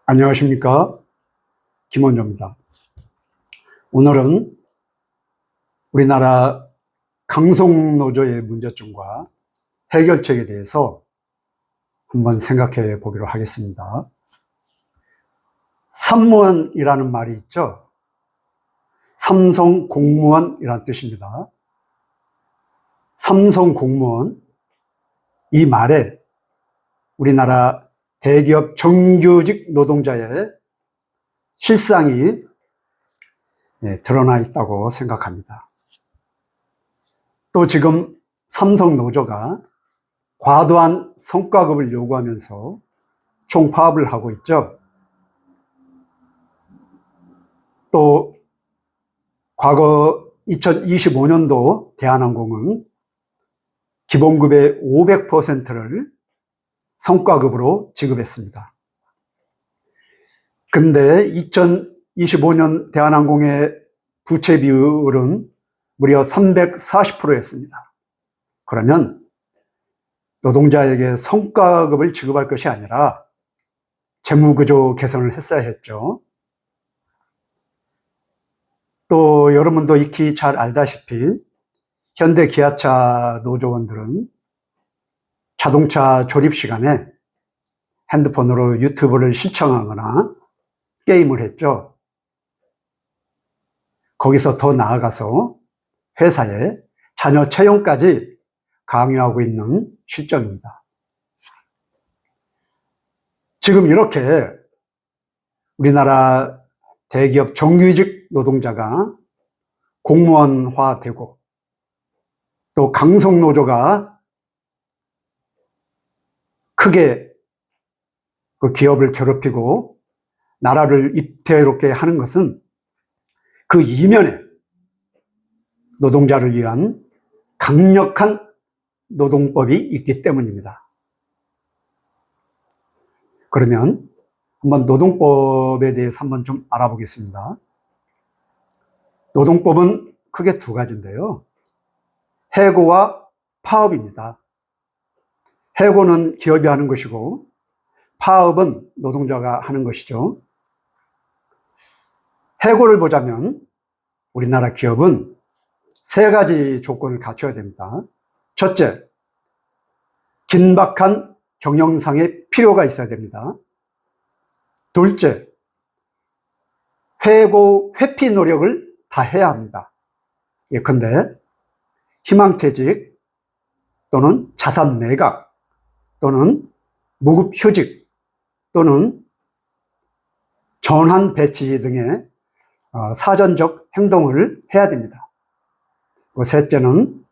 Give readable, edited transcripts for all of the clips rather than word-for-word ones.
안녕하십니까. 김원조입니다. 오늘은 우리나라 강성노조의 문제점과 해결책에 대해서 한번 생각해 보기로 하겠습니다. 삼무원이라는 말이 있죠. 삼성 공무원이라는 뜻입니다. 삼성 공무원, 이 말에 우리나라 대기업 정규직 노동자의 실상이 드러나 있다고 생각합니다. 또 지금 삼성 노조가 과도한 성과급을 요구하면서 총파업을 하고 있죠. 또 과거 2025년도 대한항공은 기본급의 500%를 성과급으로 지급했습니다. 근데 2025년 대한항공의 부채 비율은 무려 340%였습니다. 그러면 노동자에게 성과급을 지급할 것이 아니라 재무구조 개선을 했어야 했죠. 또 여러분도 익히 잘 알다시피 현대 기아차 노조원들은 자동차 조립 시간에 핸드폰으로 유튜브를 시청하거나 게임을 했죠. 거기서 더 나아가서 회사에 자녀 채용까지 강요하고 있는 실정입니다. 지금 이렇게 우리나라 대기업 정규직 노동자가 공무원화되고 또 강성노조가 크게 그 기업을 괴롭히고 나라를 위태롭게 하는 것은 그 이면에 노동자를 위한 강력한 노동법이 있기 때문입니다. 그러면 한번 노동법에 대해서 한번 좀 알아보겠습니다. 노동법은 크게 두 가지인데요. 해고와 파업입니다. 해고는 기업이 하는 것이고 파업은 노동자가 하는 것이죠. 해고를 보자면 우리나라 기업은 세 가지 조건을 갖춰야 됩니다. 첫째, 긴박한 경영상의 필요가 있어야 됩니다. 둘째, 해고 회피 노력을 다 해야 합니다. 예컨대 희망퇴직 또는 자산 매각 또는 무급휴직 또는 전환 배치 등의 사전적 행동을 해야 됩니다. 셋째는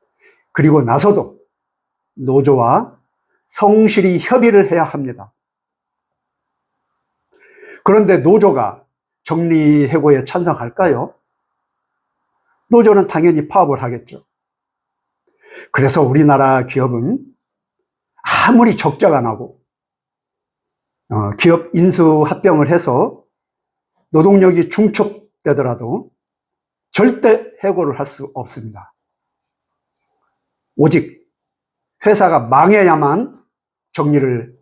그리고 나서도 노조와 성실히 협의를 해야 합니다. 그런데 노조가 정리해고에 찬성할까요? 노조는 당연히 파업을 하겠죠. 그래서 우리나라 기업은 아무리 적자가 나고 기업 인수합병을 해서 노동력이 중첩되더라도 절대 해고를 할 수 없습니다. 오직 회사가 망해야만 정리를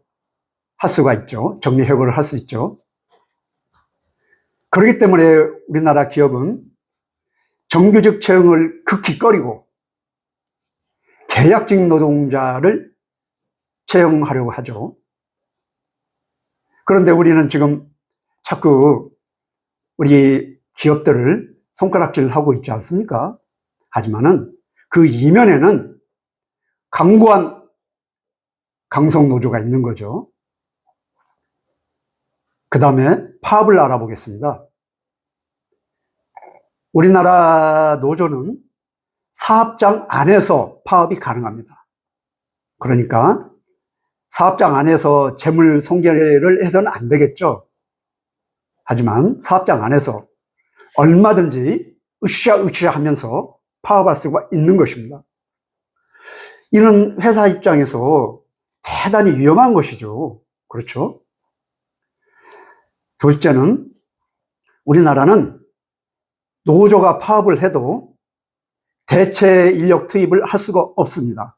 할 수가 있죠. 정리해고를 할 수 있죠. 그렇기 때문에 우리나라 기업은 정규직 채용을 극히 꺼리고 계약직 노동자를 채용하려고 하죠. 그런데 우리는 지금 자꾸 우리 기업들을 손가락질하고 있지 않습니까? 하지만은 그 이면에는 강고한 강성노조가 있는 거죠. 그 다음에 파업을 알아보겠습니다. 우리나라 노조는 사업장 안에서 파업이 가능합니다. 그러니까 사업장 안에서 재물 손괴를 해서는 안 되겠죠. 하지만 사업장 안에서 얼마든지 으쌰으쌰 하면서 파업할 수가 있는 것입니다. 이는 회사 입장에서 대단히 위험한 것이죠. 그렇죠? 둘째는 우리나라는 노조가 파업을 해도 대체 인력 투입을 할 수가 없습니다.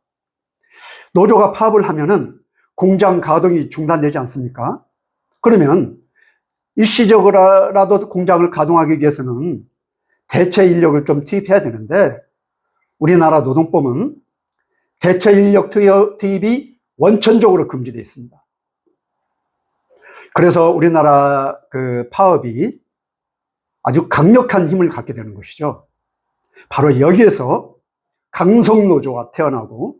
노조가 파업을 하면은 공장 가동이 중단되지 않습니까? 그러면 일시적으로라도 공장을 가동하기 위해서는 대체 인력을 좀 투입해야 되는데 우리나라 노동법은 대체 인력 투입이 원천적으로 금지되어 있습니다. 그래서 우리나라 그 파업이 아주 강력한 힘을 갖게 되는 것이죠. 바로 여기에서 강성노조가 태어나고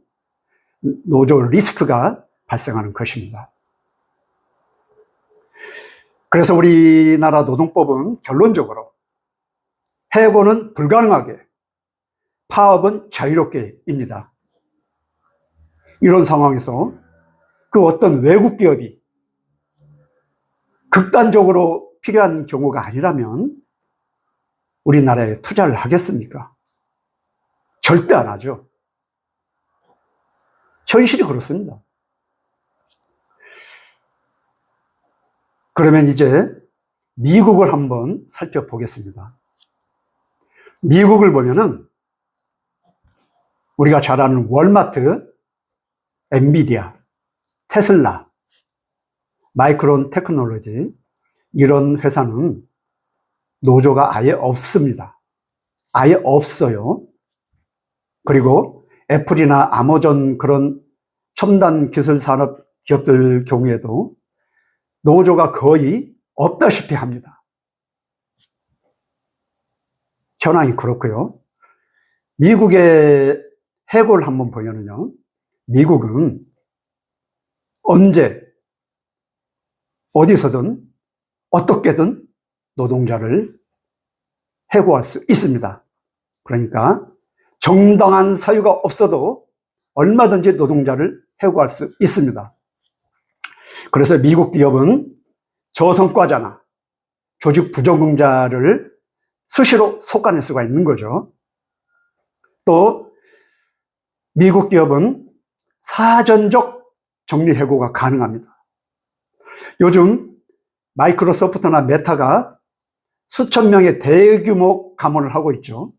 노조 리스크가 발생하는 것입니다. 그래서 우리나라 노동법은 결론적으로 해고는 불가능하게, 파업은 자유롭게입니다. 이런 상황에서 그 어떤 외국 기업이 극단적으로 필요한 경우가 아니라면 우리나라에 투자를 하겠습니까? 절대 안 하죠. 현실이 그렇습니다. 그러면 이제 미국을 한번 살펴보겠습니다. 미국을 보면은 우리가 잘 아는 월마트, 엔비디아, 테슬라, 마이크론 테크놀로지, 이런 회사는 노조가 아예 없습니다. 아예 없어요. 그리고 애플이나 아마존 그런 첨단 기술 산업 기업들 경우에도 노조가 거의 없다시피 합니다. 현황이 그렇고요. 미국의 해고를 한번 보면요. 미국은 언제 어디서든 어떻게든 노동자를 해고할 수 있습니다. 그러니까 정당한 사유가 없어도 얼마든지 노동자를 해고할 수 있습니다. 그래서 미국 기업은 저성과자나 조직 부적응자를 수시로 속아낼 수가 있는 거죠. 또 미국 기업은 사전적 정리해고가 가능합니다. 요즘 마이크로소프트나 메타가 수천 명의 대규모 감원을 하고 있죠.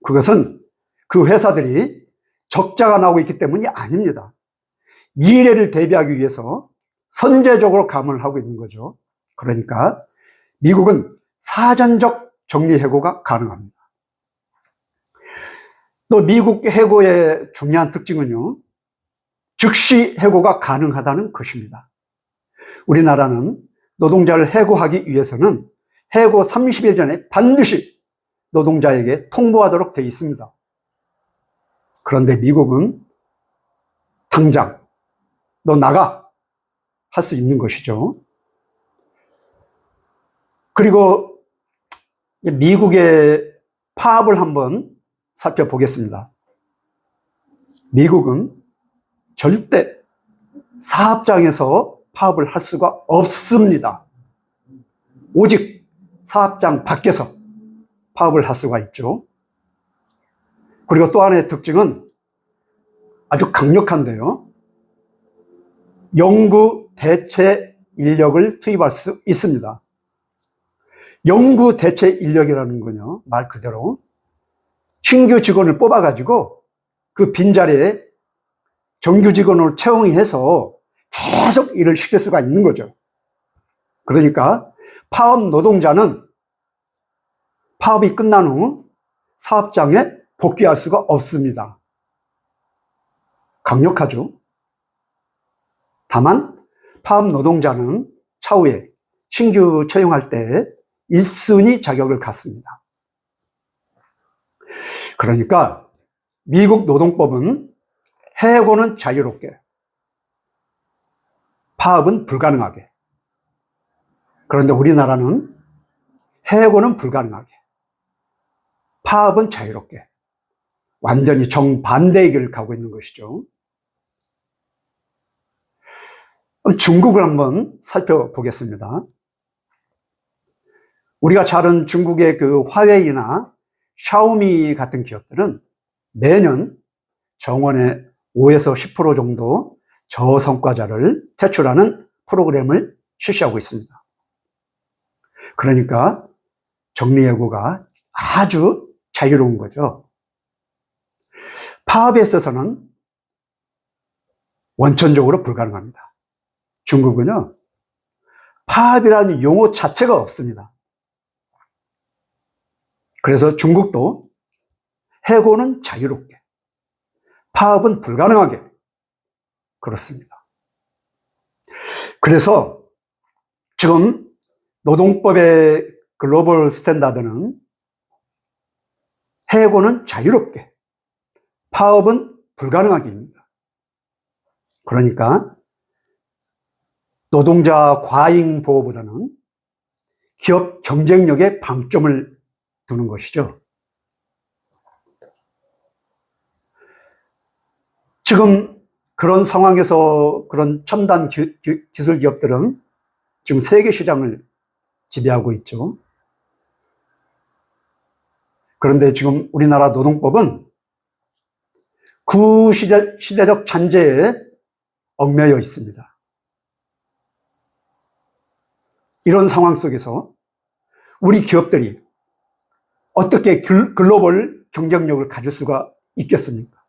그것은 그 회사들이 적자가 나오고 있기 때문이 아닙니다. 미래를 대비하기 위해서 선제적으로 감원을 하고 있는 거죠. 그러니까 미국은 사전적 정리해고가 가능합니다. 또 미국 해고의 중요한 특징은요, 즉시 해고가 가능하다는 것입니다. 우리나라는 노동자를 해고하기 위해서는 해고 30일 전에 반드시 노동자에게 통보하도록 되어 있습니다. 그런데 미국은 당장 너 나가 할 수 있는 것이죠. 그리고 미국의 파업을 한번 살펴보겠습니다. 미국은 절대 사업장에서 파업을 할 수가 없습니다. 오직 사업장 밖에서 파업을 할 수가 있죠. 그리고 또 하나의 특징은 아주 강력한데요. 영구 대체 인력을 투입할 수 있습니다. 영구 대체 인력이라는 건요, 말 그대로 신규 직원을 뽑아가지고 그 빈자리에 정규 직원으로 채용해서 계속 일을 시킬 수가 있는 거죠. 그러니까 파업 노동자는 파업이 끝난 후 사업장에 복귀할 수가 없습니다. 강력하죠. 다만 파업 노동자는 차후에 신규 채용할 때 1순위 자격을 갖습니다. 그러니까 미국 노동법은 해고는 자유롭게, 파업은 불가능하게. 그런데 우리나라는 해고는 불가능하게, 파업은 자유롭게. 완전히 정반대의 길을 가고 있는 것이죠. 중국을 한번 살펴보겠습니다. 우리가 잘 아는 중국의 그 화웨이나 샤오미 같은 기업들은 매년 정원의 5에서 10% 정도 저성과자를 퇴출하는 프로그램을 실시하고 있습니다. 그러니까 정리해고가 아주 자유로운 거죠. 파업에 있어서는 원천적으로 불가능합니다. 중국은요, 파업이라는 용어 자체가 없습니다. 그래서 중국도 해고는 자유롭게, 파업은 불가능하게 그렇습니다. 그래서 지금 노동법의 글로벌 스탠다드는 해고는 자유롭게, 파업은 불가능하게입니다. 그러니까 노동자 과잉 보호보다는 기업 경쟁력에 방점을 두는 것이죠. 지금 그런 상황에서 그런 첨단 기술 기업들은 지금 세계 시장을 지배하고 있죠. 그런데 지금 우리나라 노동법은 구시대적 잔재에 얽매여 있습니다. 이런 상황 속에서 우리 기업들이 어떻게 글로벌 경쟁력을 가질 수가 있겠습니까?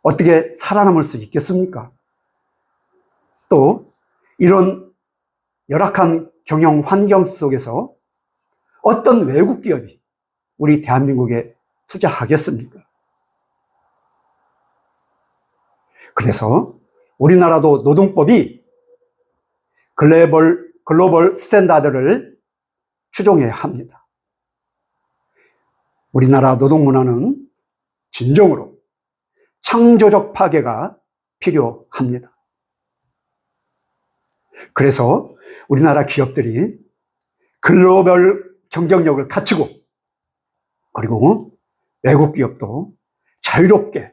어떻게 살아남을 수 있겠습니까? 또 이런 열악한 경영 환경 속에서 어떤 외국 기업이 우리 대한민국에 투자하겠습니까? 그래서 우리나라도 노동법이 글로벌 스탠다드를 추종해야 합니다. 우리나라 노동문화는 진정으로 창조적 파괴가 필요합니다. 그래서 우리나라 기업들이 글로벌 경쟁력을 갖추고, 그리고 외국 기업도 자유롭게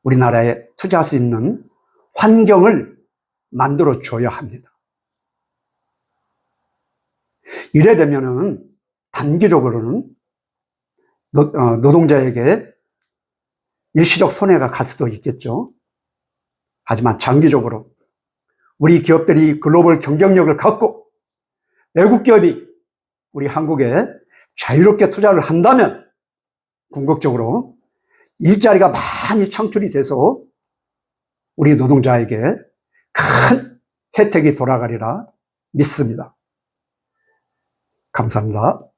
우리나라에 투자할 수 있는 환경을 만들어 줘야 합니다. 이래 되면은 단기적으로는 노동자에게 일시적 손해가 갈 수도 있겠죠. 하지만 장기적으로 우리 기업들이 글로벌 경쟁력을 갖고 외국 기업이 우리 한국에 자유롭게 투자를 한다면 궁극적으로 일자리가 많이 창출이 돼서 우리 노동자에게 큰 혜택이 돌아가리라 믿습니다. 감사합니다.